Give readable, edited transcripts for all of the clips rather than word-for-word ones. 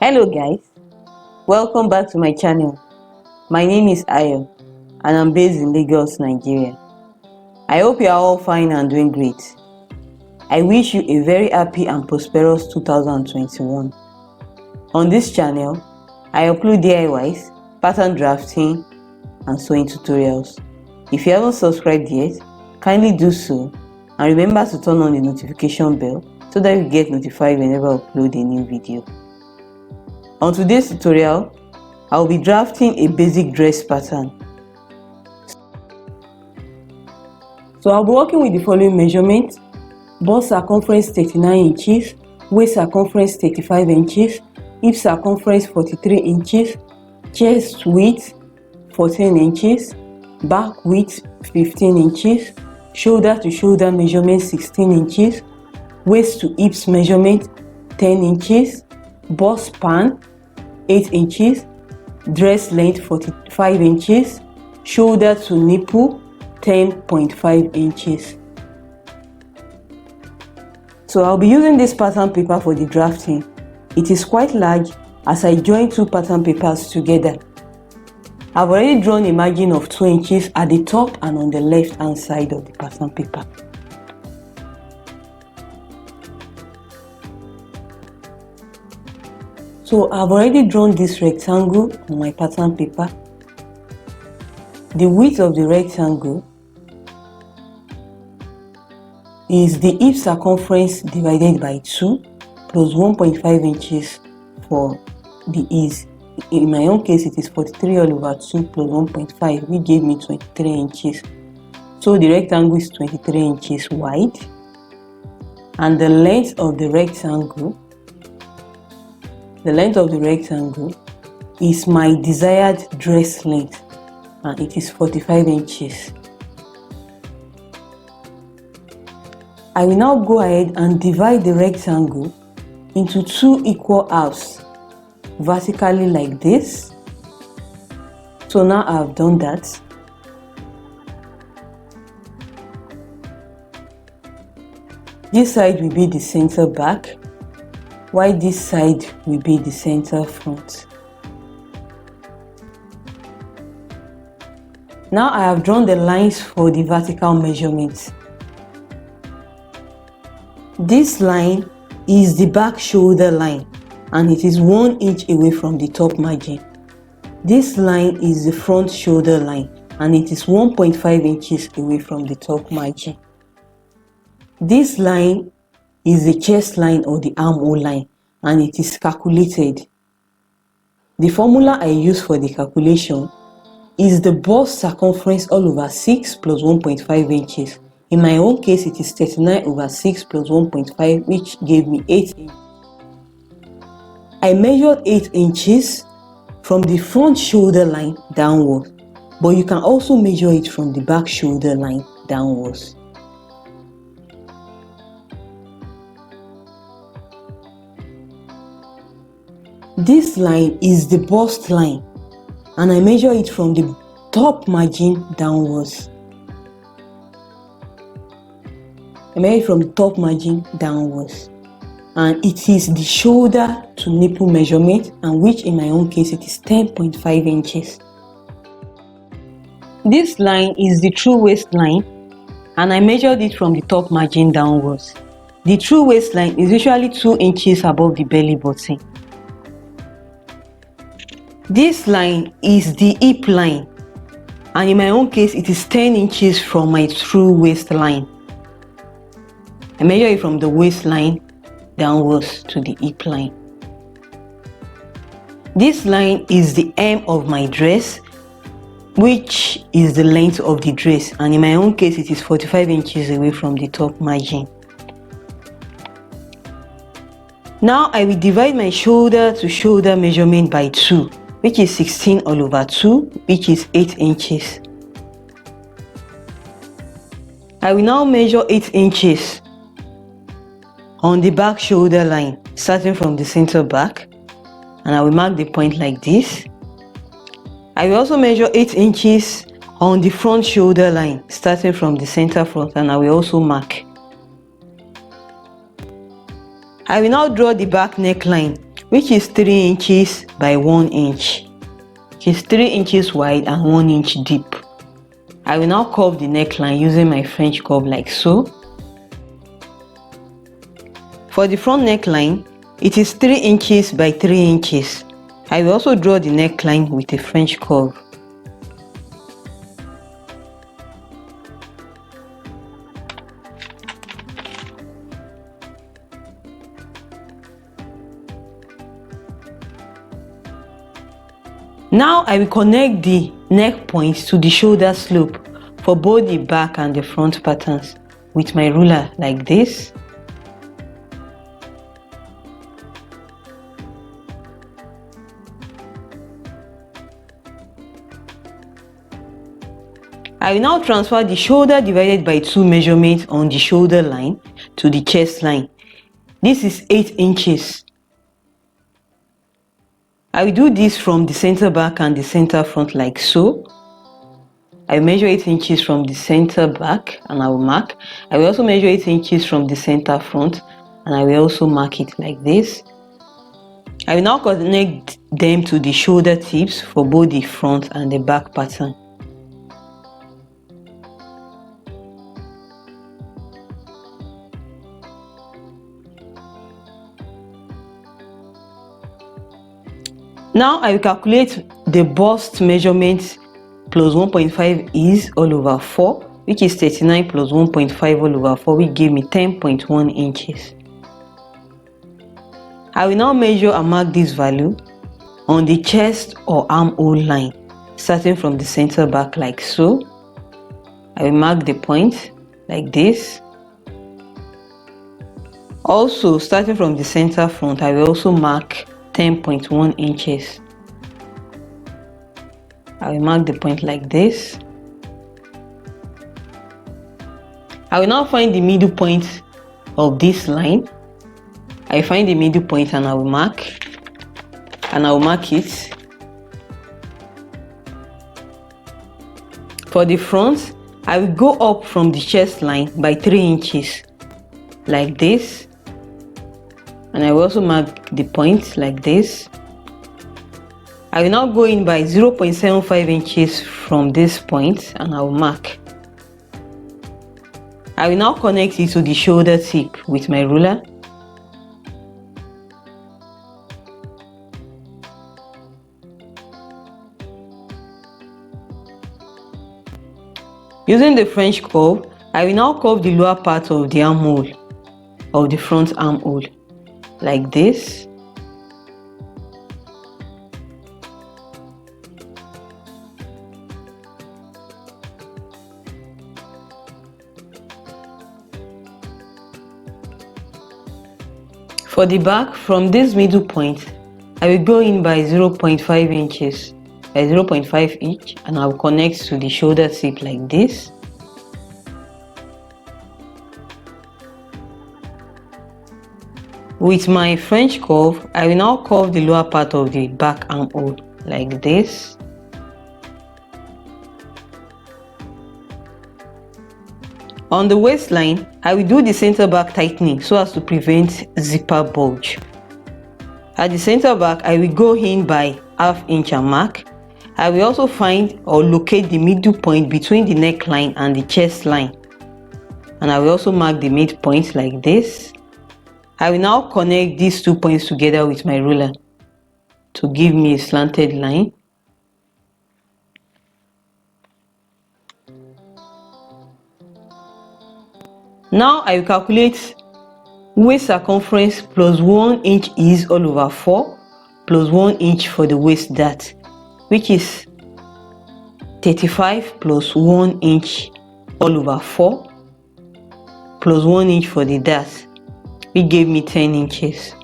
Hello guys, welcome back to my channel. My name is Ayo and I'm based in Lagos, Nigeria. I hope you are all fine and doing great. I wish you a very happy and prosperous 2021. On this channel, I upload DIYs, pattern drafting and sewing tutorials. If you haven't subscribed yet, kindly do so and remember to turn on the notification bell so that you get notified whenever I upload a new video. On today's tutorial, I will be drafting a basic dress pattern. So I'll be working with the following measurements: bust circumference 39 inches, waist circumference 35 inches, hip circumference 43 inches, chest width 14 inches, back width 15 inches, shoulder to shoulder measurement 16 inches, waist to hips measurement 10 inches, bust span 8 inches, dress length 45 inches, shoulder to nipple 10.5 inches. So I'll be using this pattern paper for the drafting. It is quite large as I join two pattern papers together. I've already drawn a margin of 2 inches at the top and on the left hand side of the pattern paper. So I've already drawn this rectangle on my pattern paper. The width of the rectangle is the hip circumference divided by 2 plus 1.5 inches for the ease. In my own case, it is 43 all over 2 plus 1.5, which gave me 23 inches. So the rectangle is 23 inches wide, and the length of the rectangle is my desired dress length, and it is 45 inches. I will now go ahead and divide the rectangle into 2 equal halves vertically like this. So now I have done that. This side will be the center back, while this side will be the center front. Now I have drawn the lines for the vertical measurements. This line is the back shoulder line and it is 1 inch away from the top margin. This line is the front shoulder line and it is 1.5 inches away from the top margin. This line is the chest line or the armhole line and it is calculated. The formula I use for the calculation is the bust circumference all over 6 plus 1.5 inches. In my own case, it is 39 over 6 plus 1.5, which gave me 8 inches. I measured 8 inches from the front shoulder line downwards, but you can also measure it from the back shoulder line downwards. This line is the bust line and I measure it from the top margin downwards. I measure it from the top margin downwards, and it is the shoulder to nipple measurement, and which in my own case it is 10.5 inches. This line is the true waistline and I measured it from the top margin downwards. The true waistline is usually 2 inches above the belly button. This line is the hip line and in my own case it is 10 inches from my true waistline. I measure it from the waistline downwards to the hip line. This line is the hem of my dress, which is the length of the dress, and in my own case it is 45 inches away from the top margin. Now I will divide my shoulder to shoulder measurement by 2, which is 16 all over 2, which is 8 inches. I will now measure 8 inches on the back shoulder line, starting from the center back, and I will mark the point like this. I will also measure 8 inches on the front shoulder line, starting from the center front, and I will also mark. I will now draw the back neckline, which is 3 inches by 1 inch. It is 3 inches wide and 1 inch deep. I will now curve the neckline using my French curve like so. For the front neckline, it is 3 inches by 3 inches. I will also draw the neckline with a French curve. Now I will connect the neck points to the shoulder slope for both the back and the front patterns with my ruler like this. I will now transfer the shoulder divided by 2 measurements on the shoulder line to the chest line. This is 8 inches. I will do this from the center back and the center front like so. I will measure 8 inches from the center back and I will mark. I will also measure 8 inches from the center front and I will also mark it like this. I will now connect them to the shoulder tips for both the front and the back pattern. Now I will calculate the bust measurement plus 1.5 is all over 4, which is 39 plus 1.5 all over 4, which gave me 10.1 inches. I will now measure and mark this value on the chest or armhole line, starting from the center back like so. I will mark the point like this. Also, starting from the center front, I will also mark 10.1 inches. I will mark the point like this. I will now find the middle point of this line. I find the middle point and I will mark it. For the front, I will go up from the chest line by 3 inches like this. And I will also mark the point like this. I will now go in by 0.75 inches from this point and I will mark. I will now connect it to the shoulder tip with my ruler. Using the French curve, I will now curve the lower part of the armhole, of the front armhole, like this. For the back, from this middle point, I will go in by 0.5 inches, by 0.5 each, and I will connect to the shoulder tip like this. With my French curve, I will now curve the lower part of the back armhole like this. On the waistline, I will do the center back tightening so as to prevent zipper bulge. At the center back, I will go in by ½ inch and mark. I will also find or locate the middle point between the neckline and the chest line. And I will also mark the midpoint like this. I will now connect these 2 points together with my ruler to give me a slanted line. Now I will calculate waist circumference plus 1 inch is all over 4 plus 1 inch for the waist dart, which is 35 plus 1 inch all over 4 plus 1 inch for the dart, which gave me 10 inches.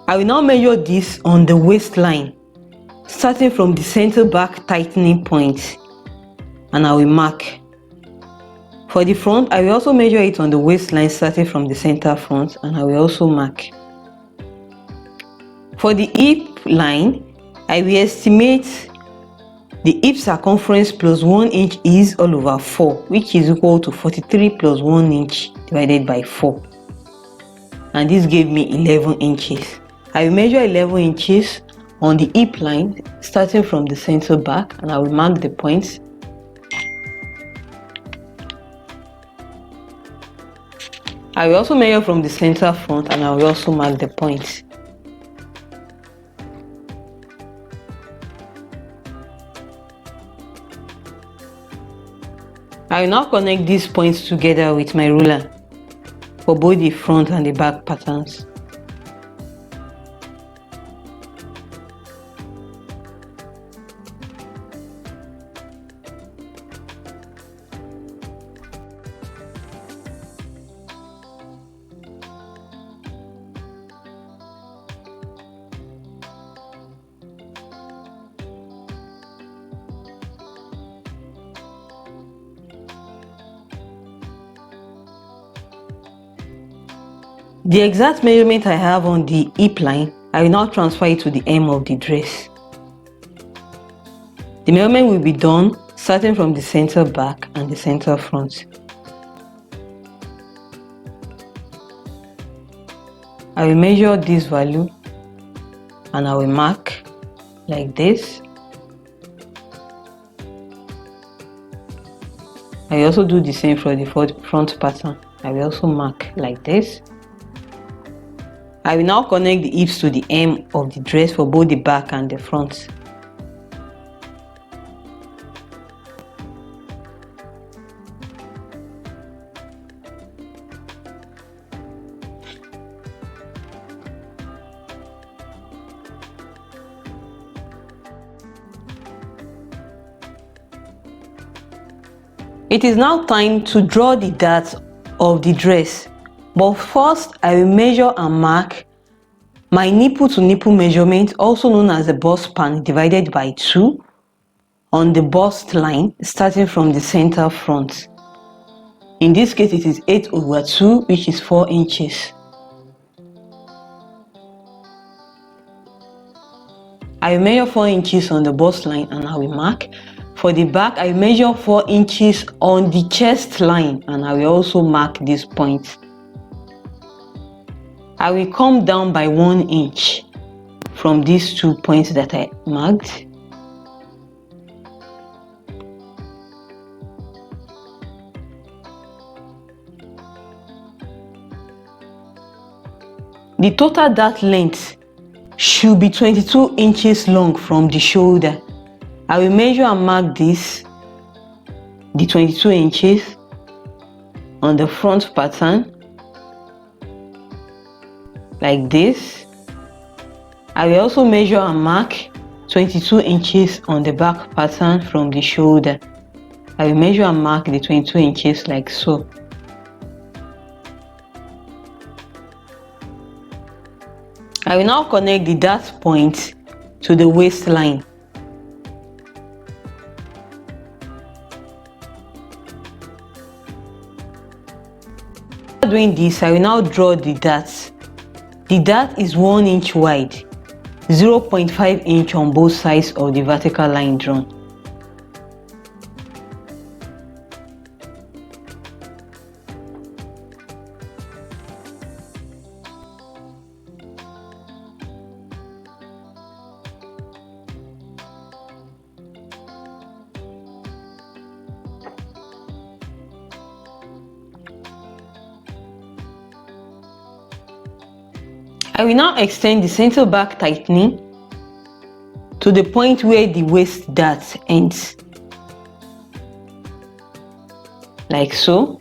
I will now measure this on the waistline, starting from the center back tightening point, and I will mark. For the front, I will also measure it on the waistline starting from the center front, and I will also mark. For the hip line, I will estimate The hip circumference plus 1 inch is all over 4, which is equal to 43 plus 1 inch divided by 4. And this gave me 11 inches. I will measure 11 inches on the hip line starting from the center back, and I will mark the points. I will also measure from the center front, and I will also mark the points. I will now connect these points together with my ruler for both the front and the back patterns. The exact measurement I have on the hip line, I will now transfer it to the hem of the dress. The measurement will be done starting from the center back and the center front. I will measure this value and I will mark like this. I will also do the same for the front pattern. I will also mark like this. I will now connect the hips to the hem of the dress for both the back and the front. It is now time to draw the darts of the dress. But first, I will measure and mark my nipple to nipple measurement, also known as the bust span divided by 2, on the bust line starting from the center front. In this case, it is 8/2, which is 4 inches. I will measure 4 inches on the bust line and I will mark. For the back, I measure 4 inches on the chest line and I will also mark this point. I will come down by 1 inch from these 2 points that I marked. The total dart length should be 22 inches long from the shoulder. I will measure and mark this, the 22 inches on the front pattern. Like this. I will also measure and mark 22 inches on the back pattern from the shoulder. I will measure and mark the 22 inches like so. I will now connect the dart point to the waistline. After doing this, I will now draw the darts. The dart is 1 inch wide, 0.5 inch on both sides of the vertical line drawn. I will now extend the center back tightening to the point where the waist dart ends, like so.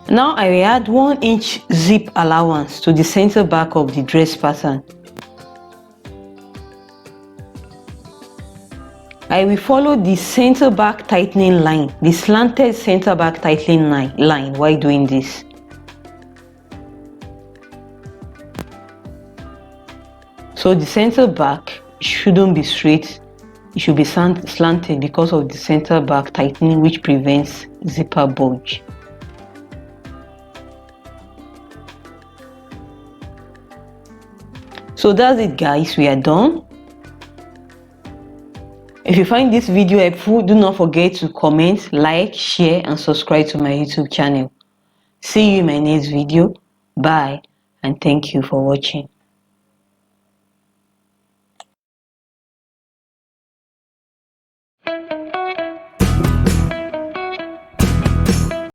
Now I will add 1 inch zip allowance to the center back of the dress pattern. I will follow the center back tightening line, the slanted center back tightening line while doing this. So the center back shouldn't be straight, it should be slanted because of the center back tightening, which prevents zipper bulge. So that's it guys, we are done. If you find this video helpful, do not forget to comment, like, share and subscribe to my YouTube channel. See you in my next video. Bye and thank you for watching.